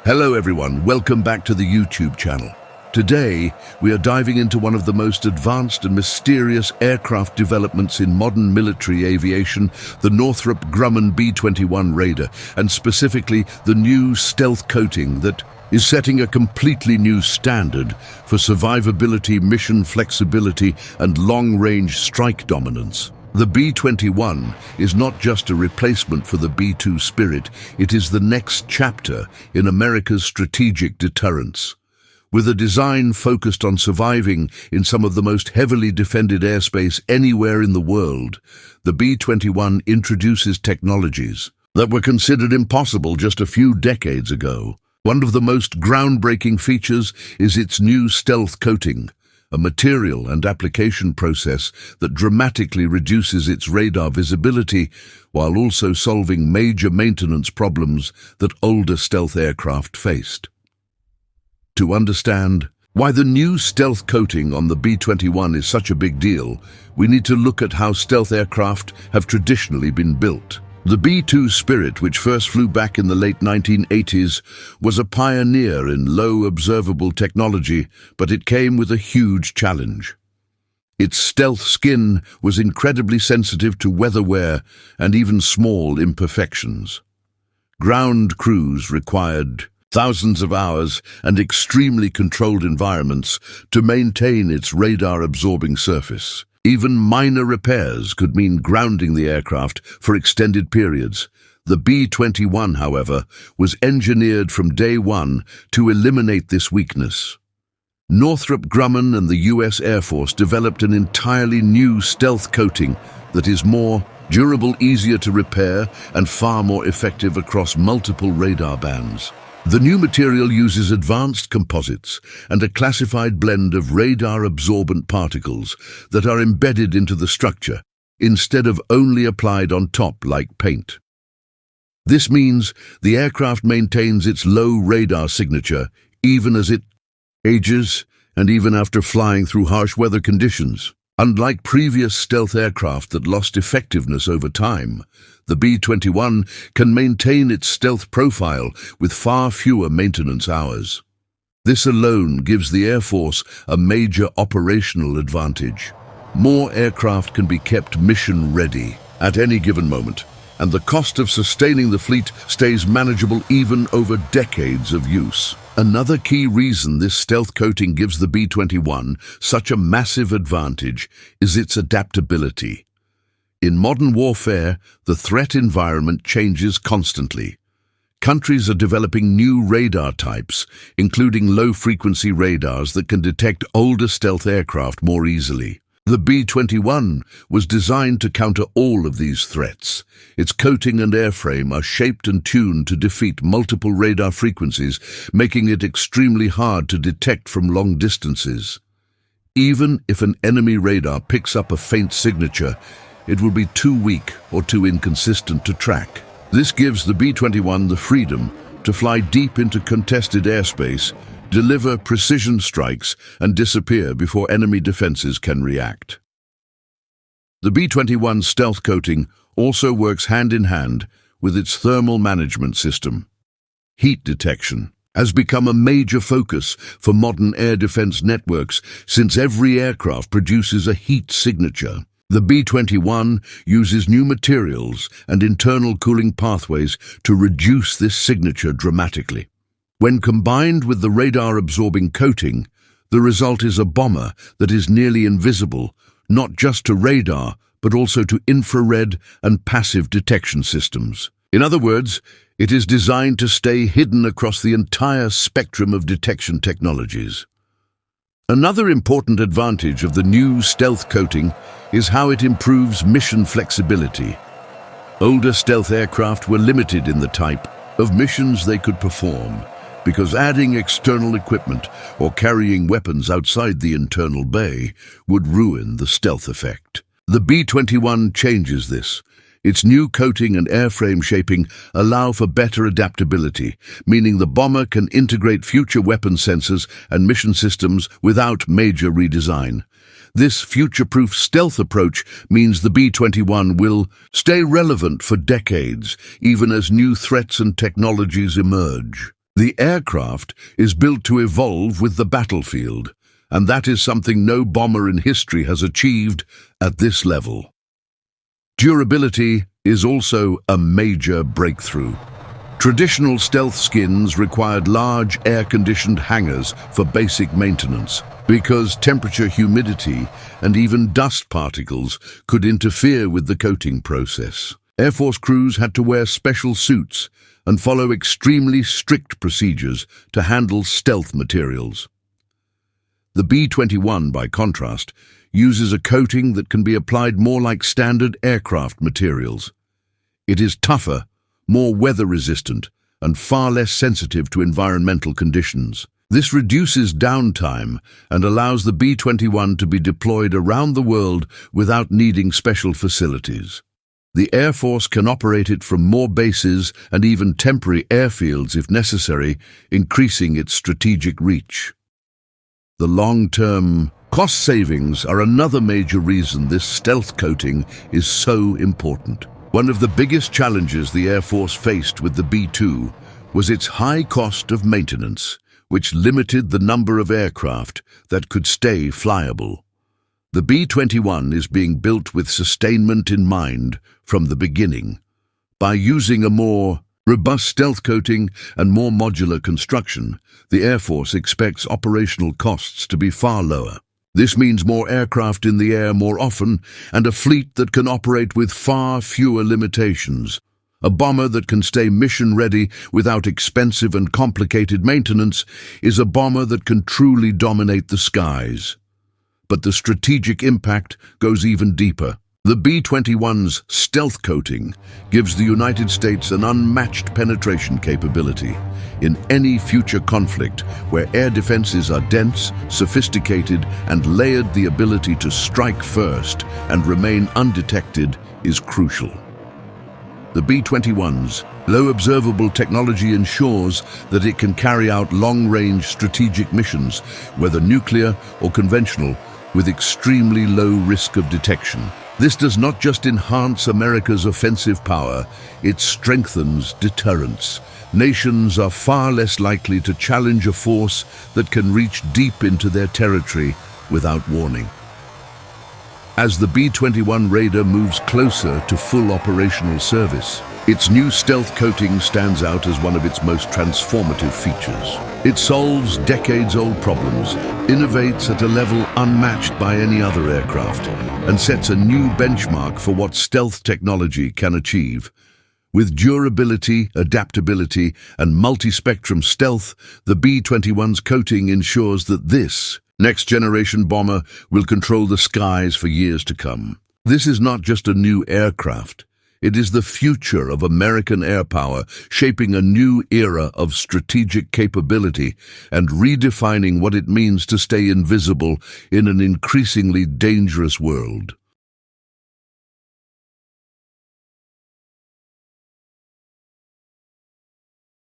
Hello everyone, welcome back to the YouTube channel. Today, we are diving into one of the most advanced and mysterious aircraft developments in modern military aviation, the Northrop Grumman B-21 Raider, and specifically the new stealth coating that is setting a completely new standard for survivability, mission flexibility, and long-range strike dominance. The B-21 is not just a replacement for the B-2 Spirit, it is the next chapter in America's strategic deterrence. With a design focused on surviving in some of the most heavily defended airspace anywhere in the world, the B-21 introduces technologies that were considered impossible just a few decades ago. One of the most groundbreaking features is its new stealth coating, a material and application process that dramatically reduces its radar visibility while also solving major maintenance problems that older stealth aircraft faced. To understand why the new stealth coating on the B-21 is such a big deal, we need to look at how stealth aircraft have traditionally been built. The B-2 Spirit, which first flew back in the late 1980s, was a pioneer in low observable technology, but it came with a huge challenge. Its stealth skin was incredibly sensitive to weather wear and even small imperfections. Ground crews required thousands of hours and extremely controlled environments to maintain its radar-absorbing surface. Even minor repairs could mean grounding the aircraft for extended periods. The B-21, however, was engineered from day one to eliminate this weakness. Northrop Grumman and the US Air Force developed an entirely new stealth coating that is more durable, easier to repair, and far more effective across multiple radar bands. The new material uses advanced composites and a classified blend of radar-absorbent particles that are embedded into the structure, instead of only applied on top like paint. This means the aircraft maintains its low radar signature even as it ages and even after flying through harsh weather conditions. Unlike previous stealth aircraft that lost effectiveness over time, the B-21 can maintain its stealth profile with far fewer maintenance hours. This alone gives the Air Force a major operational advantage. More aircraft can be kept mission-ready at any given moment, and the cost of sustaining the fleet stays manageable even over decades of use. Another key reason this stealth coating gives the B-21 such a massive advantage is its adaptability. In modern warfare, the threat environment changes constantly. Countries are developing new radar types, including low-frequency radars that can detect older stealth aircraft more easily. The B-21 was designed to counter all of these threats. Its coating and airframe are shaped and tuned to defeat multiple radar frequencies, making it extremely hard to detect from long distances. Even if an enemy radar picks up a faint signature, it will be too weak or too inconsistent to track. This gives the B-21 the freedom to fly deep into contested airspace, deliver precision strikes, and disappear before enemy defenses can react. The B-21 stealth coating also works hand-in-hand with its thermal management system. Heat detection has become a major focus for modern air defense networks since every aircraft produces a heat signature. The B-21 uses new materials and internal cooling pathways to reduce this signature dramatically. When combined with the radar-absorbing coating, the result is a bomber that is nearly invisible, not just to radar, but also to infrared and passive detection systems. In other words, it is designed to stay hidden across the entire spectrum of detection technologies. Another important advantage of the new stealth coating is how it improves mission flexibility. Older stealth aircraft were limited in the type of missions they could perform, because adding external equipment or carrying weapons outside the internal bay would ruin the stealth effect. The B-21 changes this. Its new coating and airframe shaping allow for better adaptability, meaning the bomber can integrate future weapon sensors and mission systems without major redesign. This future-proof stealth approach means the B-21 will stay relevant for decades, even as new threats and technologies emerge. The aircraft is built to evolve with the battlefield, and that is something no bomber in history has achieved at this level. Durability is also a major breakthrough. Traditional stealth skins required large air-conditioned hangars for basic maintenance because temperature, humidity, and even dust particles could interfere with the coating process. Air Force crews had to wear special suits and follow extremely strict procedures to handle stealth materials. The B-21, by contrast, uses a coating that can be applied more like standard aircraft materials. It is tougher, more weather-resistant, and far less sensitive to environmental conditions. This reduces downtime and allows the B-21 to be deployed around the world without needing special facilities. The Air Force can operate it from more bases and even temporary airfields if necessary, increasing its strategic reach. The long-term cost savings are another major reason this stealth coating is so important. One of the biggest challenges the Air Force faced with the B-2 was its high cost of maintenance, which limited the number of aircraft that could stay flyable. The B-21 is being built with sustainment in mind from the beginning. By using a more robust stealth coating and more modular construction, the Air Force expects operational costs to be far lower. This means more aircraft in the air more often and a fleet that can operate with far fewer limitations. A bomber that can stay mission-ready without expensive and complicated maintenance is a bomber that can truly dominate the skies. But the strategic impact goes even deeper. The B-21's stealth coating gives the United States an unmatched penetration capability in any future conflict where air defenses are dense, sophisticated, and layered. The ability to strike first and remain undetected is crucial. The B-21's low observable technology ensures that it can carry out long-range strategic missions, whether nuclear or conventional, with extremely low risk of detection. This does not just enhance America's offensive power, it strengthens deterrence. Nations are far less likely to challenge a force that can reach deep into their territory without warning. As the B-21 Raider moves closer to full operational service, its new stealth coating stands out as one of its most transformative features. It solves decades-old problems, innovates at a level unmatched by any other aircraft, and sets a new benchmark for what stealth technology can achieve. With durability, adaptability, and multi-spectrum stealth, the B-21's coating ensures that this next-generation bomber will control the skies for years to come. This is not just a new aircraft. It is the future of American air power, shaping a new era of strategic capability and redefining what it means to stay invisible in an increasingly dangerous world.